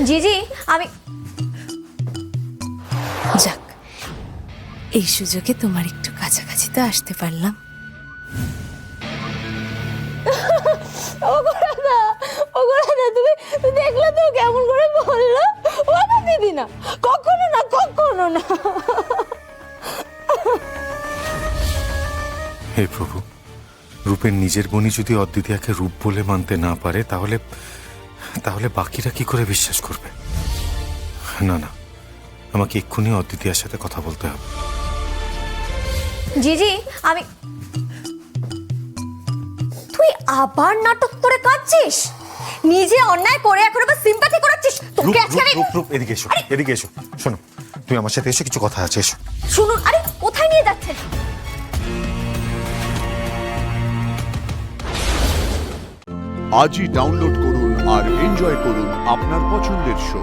জিজি আমি যাক, এই সুযোগে তোমার একটু কাছাকাছি তো আসতে পারলাম। তুমি দেখলে তো কেমন করে বললো? ও না দিদি না, কখনো না, কখনো না। হে প্রভু, রূপের নিজের বোনই যদি অদ্বিতীয়াকে রূপ বলে মানতে না পারে, তাহলে তাহলে বাকিরা কি করে বিশ্বাস করবে? না না, আমাকে এক্ষুনি অদ্বিতীয়ার সাথে কথা বলতে হবে। জিজি আমি তুই আবার নাটক করে কাঁদছিস? নিজে অন্যায় করে এখন আবার সিম্পাথি করাচ্ছিস? তোকে আজকে আমি রূপ, এদিকে এসো, এদিকে এসো। শোনো, তুমি আমার সাথে এসো, কিছু কথা আছে, এসো। শুনুন, আরে কোথায় নিয়ে যাচ্ছেন? আজই ডাউনলোড করুন আর এনজয় করুন আপনার পছন্দের শো।